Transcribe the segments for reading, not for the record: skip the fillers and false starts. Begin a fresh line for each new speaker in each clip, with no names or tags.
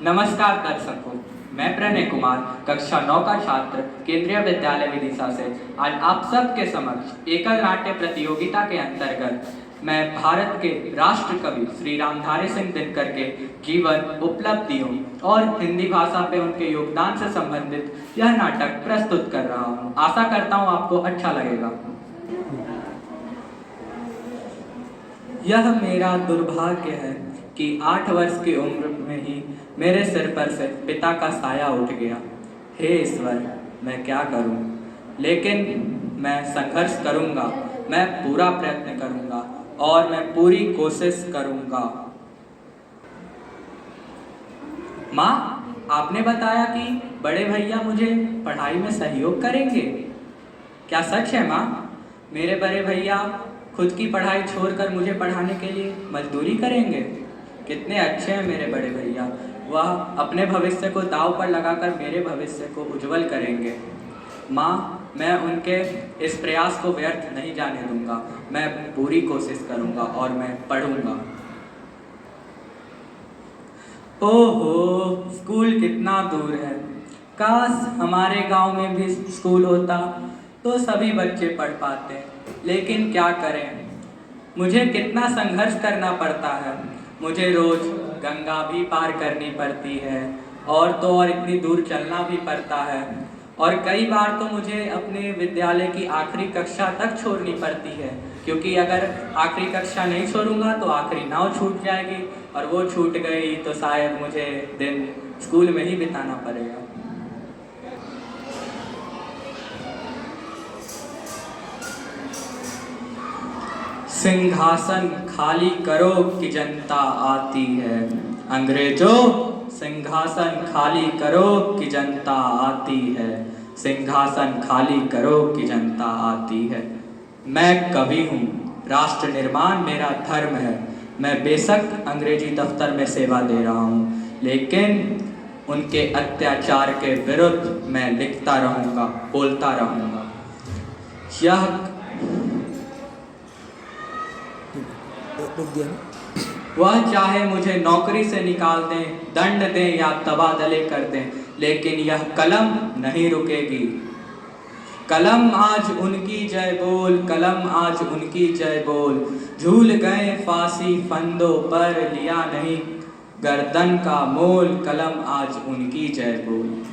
नमस्कार दर्शकों, मैं प्रणय कुमार कक्षा 9 का छात्र केंद्रीय विद्यालय विदिशा से आज आप सबके समक्ष एकल नाट्य प्रतियोगिता के अंतर्गत मैं भारत के राष्ट्र कवि श्री रामधारी सिंह दिनकर के जीवन, उपलब्धियों और हिंदी भाषा पे उनके योगदान से संबंधित यह नाटक प्रस्तुत कर रहा हूँ। आशा करता हूँ आपको अच्छा लगेगा। यह मेरा दुर्भाग्य है कि 8 वर्ष की उम्र में ही मेरे सिर पर से पिता का साया उठ गया। हे ईश्वर, मैं क्या करूं? लेकिन मैं संघर्ष करूंगा, मैं पूरा प्रयत्न करूंगा और मैं पूरी कोशिश करूंगा। माँ, आपने बताया कि बड़े भैया मुझे पढ़ाई में सहयोग करेंगे। क्या सच है माँ? मेरे बड़े भैया खुद की पढ़ाई छोड़कर मुझे पढ़ाने के लिए मजदूरी करेंगे। कितने अच्छे हैं मेरे बड़े भैया। वह अपने भविष्य को दांव पर लगाकर मेरे भविष्य को उज्जवल करेंगे। माँ, मैं उनके इस प्रयास को व्यर्थ नहीं जाने दूंगा। मैं पूरी कोशिश करूंगा और मैं पढ़ूंगा। ओहो, स्कूल कितना दूर है। काश हमारे गांव में भी स्कूल होता तो सभी बच्चे पढ़ पाते, लेकिन क्या करें, मुझे कितना संघर्ष करना पड़ता है। मुझे रोज गंगा भी पार करनी पड़ती है और तो और इतनी दूर चलना भी पड़ता है, और कई बार तो मुझे अपने विद्यालय की आखिरी कक्षा तक छोड़नी पड़ती है, क्योंकि अगर आखिरी कक्षा नहीं छोड़ूंगा तो आखिरी नाव छूट जाएगी, और वो छूट गई तो शायद मुझे दिन स्कूल में ही बिताना पड़ेगा। सिंहासन खाली करो कि जनता आती है। अंग्रेजों, सिंहासन खाली करो कि जनता आती है। सिंहासन खाली करो कि जनता आती है। मैं कवि हूँ, राष्ट्र निर्माण मेरा धर्म है। मैं बेशक अंग्रेजी दफ्तर में सेवा दे रहा हूँ, लेकिन उनके अत्याचार के विरुद्ध मैं लिखता रहूँगा, बोलता रहूँगा। वह चाहे मुझे नौकरी से निकाल दें, दंड दें या तबादले कर दें, लेकिन यह कलम नहीं रुकेगी। कलम आज उनकी जय बोल, कलम आज उनकी जय बोल। झूल गए फांसी फंदों पर, लिया नहीं गर्दन का मोल। कलम आज उनकी जय बोल।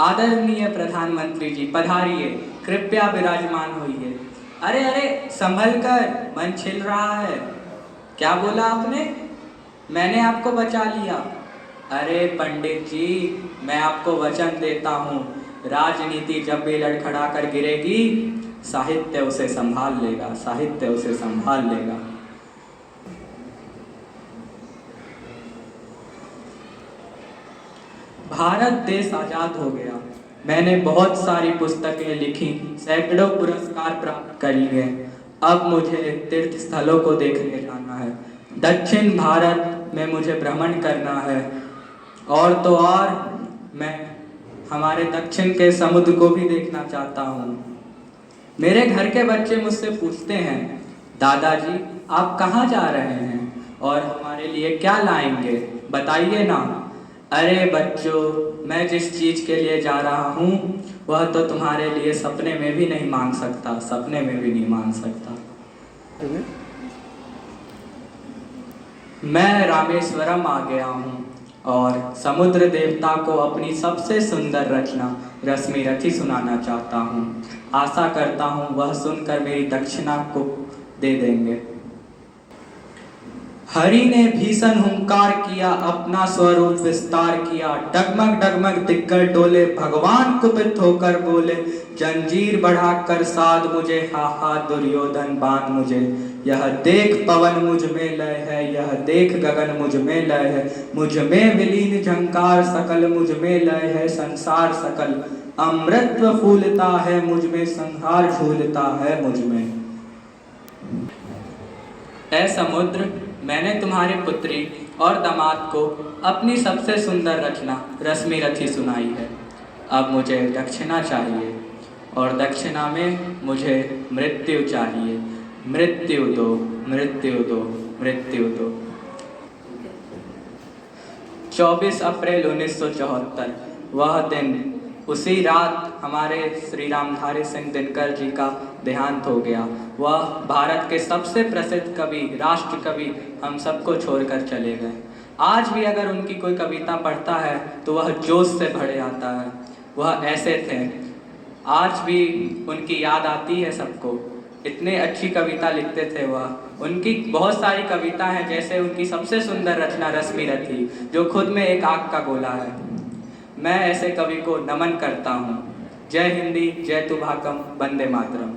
आदरणीय प्रधानमंत्री जी, पधारिए, कृपया विराजमान होइए। अरे अरे, संभल कर, मन छिल रहा है। क्या बोला आपने? मैंने आपको बचा लिया। अरे पंडित जी, मैं आपको वचन देता हूँ, राजनीति जब भी लड़खड़ा कर गिरेगी, साहित्य उसे संभाल लेगा, साहित्य उसे संभाल लेगा। भारत देश आजाद हो गया। मैंने बहुत सारी पुस्तकें लिखी, सैकड़ों पुरस्कार प्राप्त कर लिए। अब मुझे तीर्थ स्थलों को देखने जाना है। दक्षिण भारत में मुझे भ्रमण करना है, और तो और मैं हमारे दक्षिण के समुद्र को भी देखना चाहता हूँ। मेरे घर के बच्चे मुझसे पूछते हैं, दादाजी आप कहाँ जा रहे हैं और हमारे लिए क्या लाएंगे, बताइए ना। अरे बच्चों, मैं जिस चीज के लिए जा रहा हूँ वह तो तुम्हारे लिए सपने में भी नहीं मांग सकता, सपने में भी नहीं मांग सकता। मैं रामेश्वरम आ गया हूँ और समुद्र देवता को अपनी सबसे सुंदर रचना रश्मि रथी सुनाना चाहता हूँ। आशा करता हूँ वह सुनकर मेरी दक्षिणा को दे देंगे। हरि ने भीषण हुंकार किया, अपना स्वरूप विस्तार किया। डगमग डगमग दिग्गज डोले, भगवान कुपित होकर बोले, जंजीर बढ़ाकर साध मुझे, हा हा दुर्योधन बांध मुझे। यह देख पवन मुझ में लय है, यह देख गगन मुझ में लय है। मुझ में विलीन झंकार सकल, मुझ में लय है संसार सकल। अमृतत्व फूलता है मुझ में, संहार झूलता है मुझ में। ऐ समुद्र, मैंने तुम्हारी पुत्री और दामाद को अपनी सबसे सुंदर रचना रश्मि रथी सुनाई है। अब मुझे दक्षिणा चाहिए, और दक्षिणा में मुझे मृत्यु चाहिए। मृत्यु दो, मृत्यु दो, मृत्यु दो। 24 अप्रैल 1974 वह दिन, उसी रात हमारे श्री रामधारी सिंह दिनकर जी का देहांत हो गया। वह भारत के सबसे प्रसिद्ध कवि, राष्ट्र कवि हम सबको छोड़कर चले गए। आज भी अगर उनकी कोई कविता पढ़ता है तो वह जोश से भरे आता है। वह ऐसे थे, आज भी उनकी याद आती है सबको। इतने अच्छी कविता लिखते थे वह। उनकी बहुत सारी कविता हैं, जैसे उनकी सबसे सुंदर रचना रश्मि रथी, जो खुद में एक आग का गोला है। मैं ऐसे कवि को नमन करता हूँ। जय हिंदी, जय तुभाकम, वंदे मातरम।